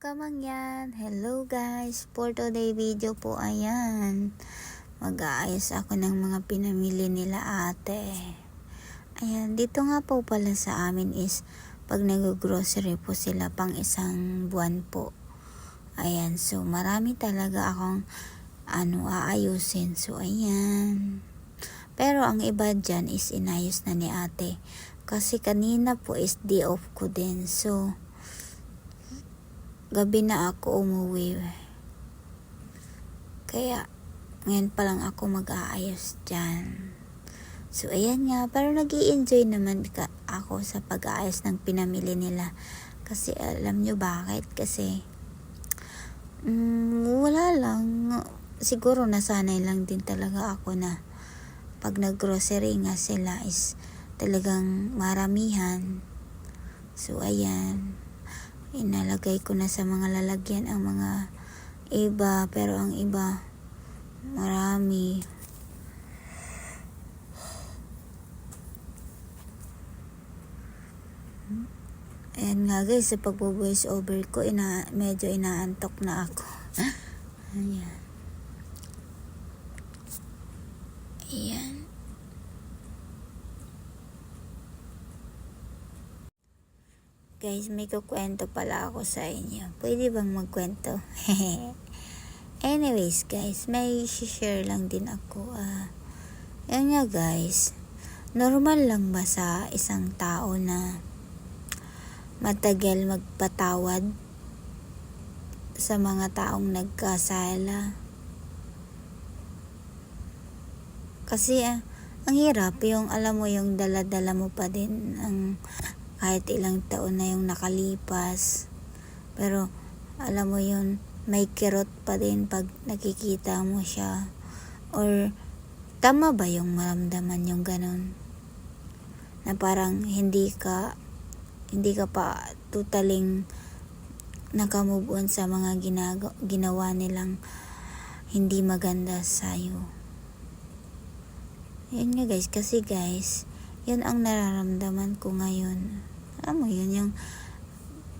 Kamangyan, hello guys, for today video po ayan, mag-aayos ako ng mga pinamili nila ate. Ayan, dito nga po pala sa amin is pag nag-grocery po sila pang isang buwan po. Ayan, so marami talaga akong aayusin, so ayan. Pero ang iba dyan is inayos na ni ate kasi kanina po is day off ko din, so gabi na ako umuwi. Kaya, ngayon pa lang ako mag-aayos dyan. So, ayan nga. Pero nag-i-enjoy naman ako sa pag-aayos ng pinamili nila. Kasi, alam nyo bakit? Kasi, wala lang. Siguro nasanay lang din talaga ako na pag nag-grocery nga sila is talagang maramihan. So, ayan. Inalagay ko na sa mga lalagyan ang mga iba, pero ang iba marami. Ayan nga guys, sa pagbo-voice over ko medyo inaantok na ako. Ayan. Ayan. Guys, may kukwento pala ako sa inyo. Pwede bang magkwento? Anyways guys, may share lang din ako. Yan nga guys, normal lang ba sa isang tao na matagal magpatawad sa mga taong nagkasala? Kasi ang hirap yung alam mo yung dala-dala mo pa din ang kahit ilang taon na yung nakalipas, pero alam mo yun, may kirot pa din pag nakikita mo siya. Or tama ba yung maramdaman yung ganun na parang hindi ka pa totaling nakamove on sa mga ginawa nilang hindi maganda sa'yo. Yun nga guys, kasi guys, yun ang nararamdaman ko ngayon. Alam mo yun,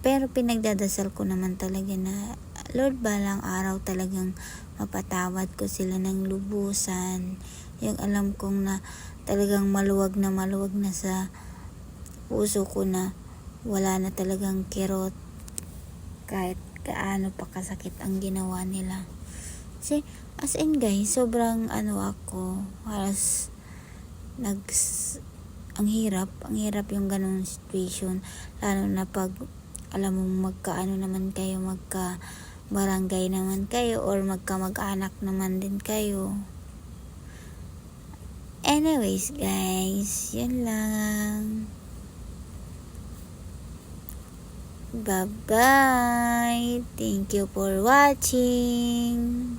pero pinagdadasal ko naman talaga na Lord, balang araw talagang mapatawad ko sila ng lubusan. Yung alam kong na talagang maluwag na sa puso ko na wala na talagang kirot kahit kaano pa kasakit ang ginawa nila. Kasi as in guys, sobrang ako, halos ang hirap yung ganung situation, lalo na pag alam mo magka barangay naman kayo or magkamag-anak naman din kayo. Anyways guys, yun lang. Bye bye, thank you for watching.